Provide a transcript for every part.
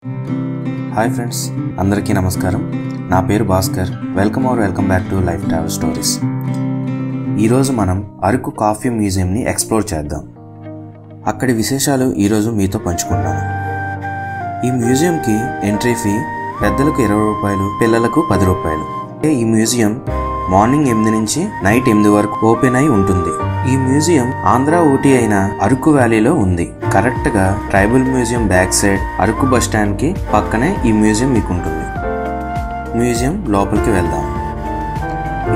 Hi friends, అందరికీ నమస్కారం. నా పేరు Bhaskar. Welcome back to life travel stories. ఈరోజు మనం అరకు కాఫీ మ్యూజియంని ఎక్స్ప్లోర్ చేద్దాం. అక్కడి విశేషాలు ఈరోజు మీతో పంచుకుంటాను. ఈ మ్యూజియంకి ఎంట్రీ ఫీ పెద్దలకు 20 రూపాయలు, పిల్లలకు 10 రూపాయలు. ఈ మ్యూజియం మార్నింగ్ 8 నుంచి నైట్ 8 వరకు ఓపెన్ అయి ఉంటుంది. ఈ మ్యూజియం ఆంధ్ర ఊటీ అయిన అరకు వ్యాలీలో ఉంది. కరెక్ట్ గా tribal museum back side Araku bus stand కి పక్కనే ఈ మ్యూజియం మీకు ఉంటుంది. మ్యూజియం లోపలికి వెళ్దాం.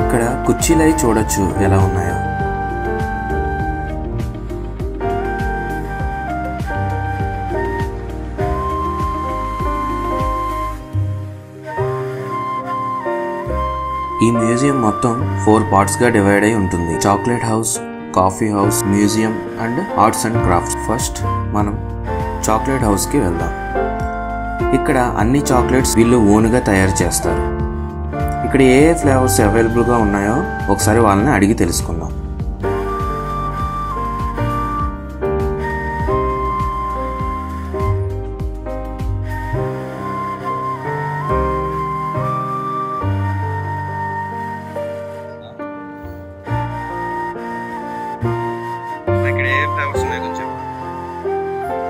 ఇక్కడ కుర్చీలై చూడొచ్చు ఎలా ఉన్నాయో. ఈ మ్యూజియం మొత్తం 4 పార్ట్స్ గా డివైడ్ అయి ఉంటుంది. Chocolate house, coffee house, museum and arts and crafts. First మనం చాక్లెట్ హౌస్ కి వెళ్దాం. ఇక్కడ అన్ని చాక్లెట్స్ వీళ్ళు ఓన్గా తయారు చేస్తారు. ఇక్కడ ఏ ఫ్లేవర్స్ అవైలబుల్ గా ఉన్నాయో ఒకసారి వాళ్ళని అడిగి తెలుసుకుందాం.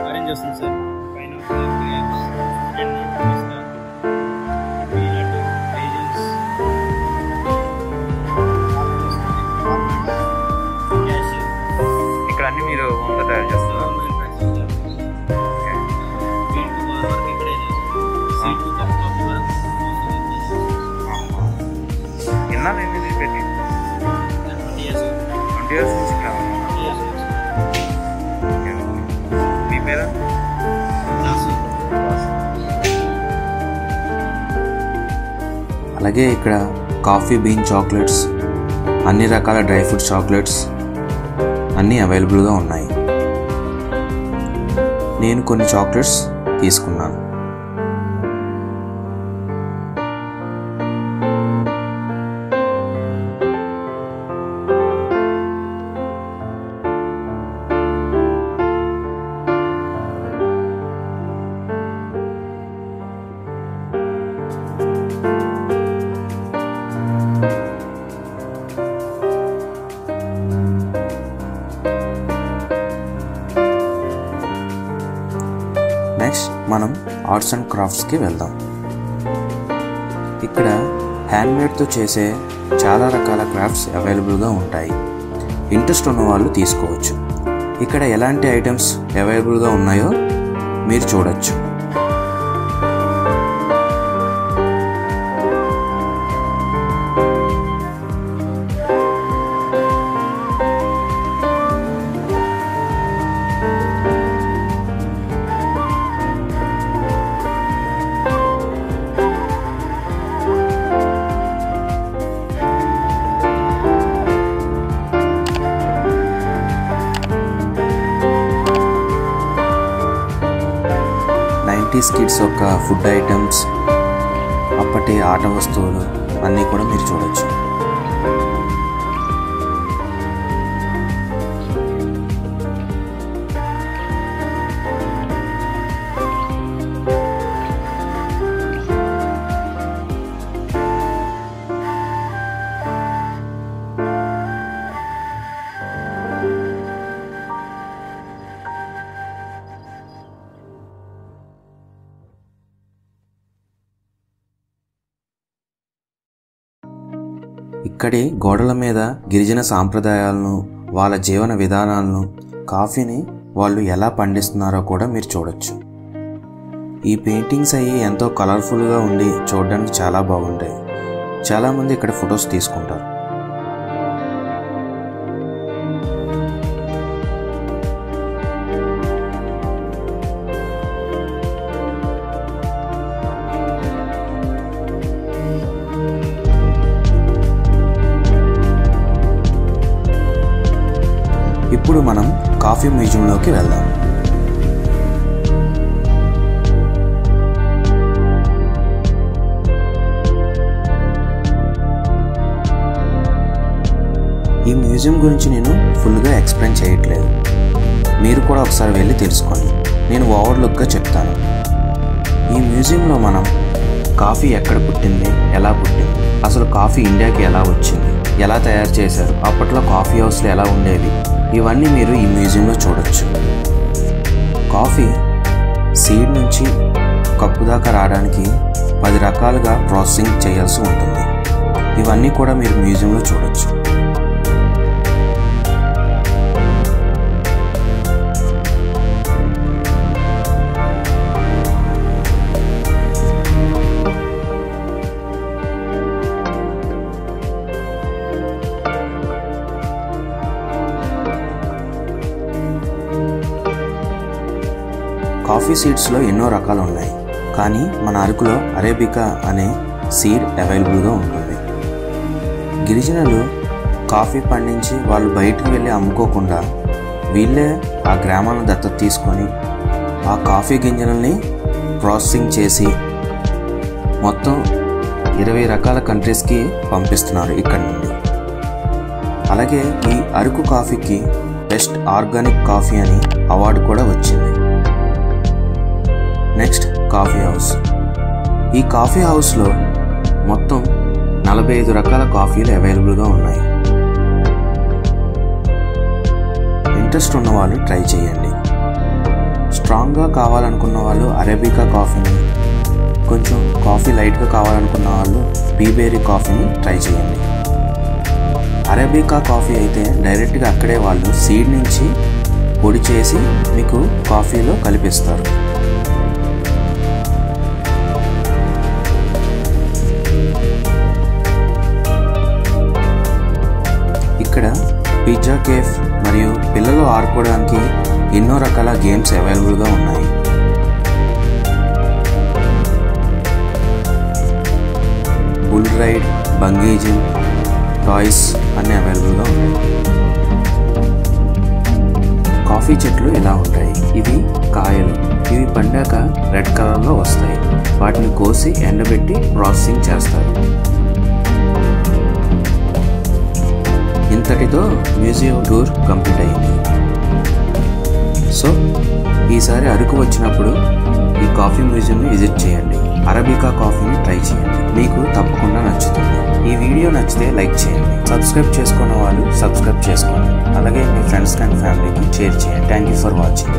ఆరెంజ్ వస్తుంది సార్, పైనాపిల్, గ్రేప్స్, పిస్తా, పీనట్, రేజిన్స్, క్యాష్యూ. ఇక్కడ అన్ని మీరు ఓన్గా తయారు చేస్తున్నారు. ఎన్నాళ్ళైంది పెట్టి? 20 years నుంచి ఇక్కడ. మీ పేరు? అలాగే ఇక్కడ కాఫీ బీన్ చాక్లెట్స్, అన్ని రకాల డ్రై ఫ్రూట్ చాక్లెట్స్ అన్నీ అవైలబుల్గా ఉన్నాయి. నేను కొన్ని చాక్లెట్స్ తీసుకున్నాను. నెక్స్ట్ మనం ఆర్ట్స్ అండ్ క్రాఫ్ట్స్కి వెళ్దాం. ఇక్కడ హ్యాండ్మేడ్తో చేసే చాలా రకాల క్రాఫ్ట్స్ అవైలబుల్గా ఉంటాయి. ఇంట్రెస్ట్ ఉన్న వాళ్ళు తీసుకోవచ్చు. ఇక్కడ ఎలాంటి ఐటమ్స్ అవైలబుల్గా ఉన్నాయో మీరు చూడొచ్చు. కిడ్స్ యొక్క ఫుడ్ ఐటమ్స్, అప్పటి ఆట వస్తువులు అన్నీ కూడా మీరు చూడొచ్చు. ఇక్కడి గోడల మీద గిరిజన సాంప్రదాయాలను, వాళ్ళ జీవన విధానాలను, కాఫీని వాళ్ళు ఎలా పండిస్తున్నారో కూడా మీరు చూడొచ్చు. ఈ పెయింటింగ్స్ అయ్యి ఎంతో కలర్ఫుల్గా ఉండి చూడడానికి చాలా బాగుంటాయి. చాలామంది ఇక్కడ ఫొటోస్ తీసుకుంటారు. ఇప్పుడు మనం కాఫీ మ్యూజియంలోకి వెళ్దాం. ఈ మ్యూజియం గురించి నేను ఫుల్గా ఎక్స్ప్లెయిన్ చేయట్లేదు, మీరు కూడా ఒకసారి వెళ్ళి తెలుసుకోండి. నేను ఓవర్లుక్గా చెప్తాను. ఈ ఈ మ్యూజియంలో మనం కాఫీ ఎక్కడ పుట్టింది, ఎలా పుట్టింది, అసలు కాఫీ ఇండియాకి ఎలా వచ్చింది, ఎలా తయారు చేశారు, అప్పట్లో కాఫీ హౌస్లు ఎలా ఉండేవి, ఇవన్నీ మీరు ఈ మ్యూజియంలో చూడొచ్చు. కాఫీ సీడ్ నుంచి కప్పు దాకా రావడానికి 10 రకాలుగా ప్రాసెసింగ్ చేయాల్సి ఉంటుంది. ఇవన్నీ కూడా మీరు మ్యూజియంలో చూడొచ్చు. కాఫీ సీడ్స్లో ఎన్నో రకాలు ఉన్నాయి, కానీ మన అరకులో అరేబికా అనే సీడ్ అవైలబుల్గా ఉంటుంది. గిరిజనులు కాఫీ పండించి వాళ్ళు బయటకు వెళ్ళి అమ్ముకోకుండా వీళ్ళే ఆ గ్రామాలను దత్తత తీసుకొని ఆ కాఫీ గింజలని ప్రాసెసింగ్ చేసి మొత్తం 20 రకాల కంట్రీస్కి పంపిస్తున్నారు ఇక్కడ నుండి. అలాగే ఈ అరకు కాఫీకి బెస్ట్ ఆర్గానిక్ కాఫీ అని అవార్డు కూడా వచ్చింది. Next coffee house. ఈ కాఫీ హౌస్లో మొత్తం 45 రకాల కాఫీలు అవైలబుల్గా ఉన్నాయి. ఇంట్రెస్ట్ ఉన్న వాళ్ళు ట్రై చేయండి. స్ట్రాంగ్గా కావాలనుకున్న వాళ్ళు అరేబికా కాఫీని, కొంచెం కాఫీ లైట్గా కావాలనుకున్న వాళ్ళు బీబెర్రీ కాఫీని ట్రై చేయండి. అరేబికా కాఫీ అయితే డైరెక్ట్గా అక్కడే వాళ్ళు సీడ్ నుంచి పొడి చేసి మీకు కాఫీలో కలిపిస్తారు. ఇక్కడ పిజ్జా కేఫ్ మరియు పిల్లలు ఆడుకోవడానికి ఎన్నో రకాల గేమ్స్ అవైలబుల్గా ఉన్నాయి. Bull ride, bungee jump, toys అన్నీ అవైలబుల్గా ఉన్నాయి. కాఫీ చెట్లు ఇలా ఉంటాయి. ఇవి కాయలు. ఇవి పండాక రెడ్ కలర్లో వస్తాయి. వాటిని కోసి ఎండబెట్టి ప్రాసెసింగ్ చేస్తారు. ఇంతటితో మ్యూజియం టూర్ కంప్లీట్ అయింది. సో ఈసారి అరకు వచ్చినప్పుడు ఈ కాఫీ మ్యూజియంని విజిట్ చేయండి. అరబికా కాఫీని ట్రై చేయండి, మీకు తప్పకుండా నచ్చుతుంది. ఈ వీడియో నచ్చితే లైక్ చేయండి. సబ్స్క్రైబ్ చేసుకున్న వాళ్ళు సబ్స్క్రైబ్ చేసుకోండి. అలాగే మీ ఫ్రెండ్స్ అండ్ ఫ్యామిలీకి షేర్ చేయండి. Thank you for watching.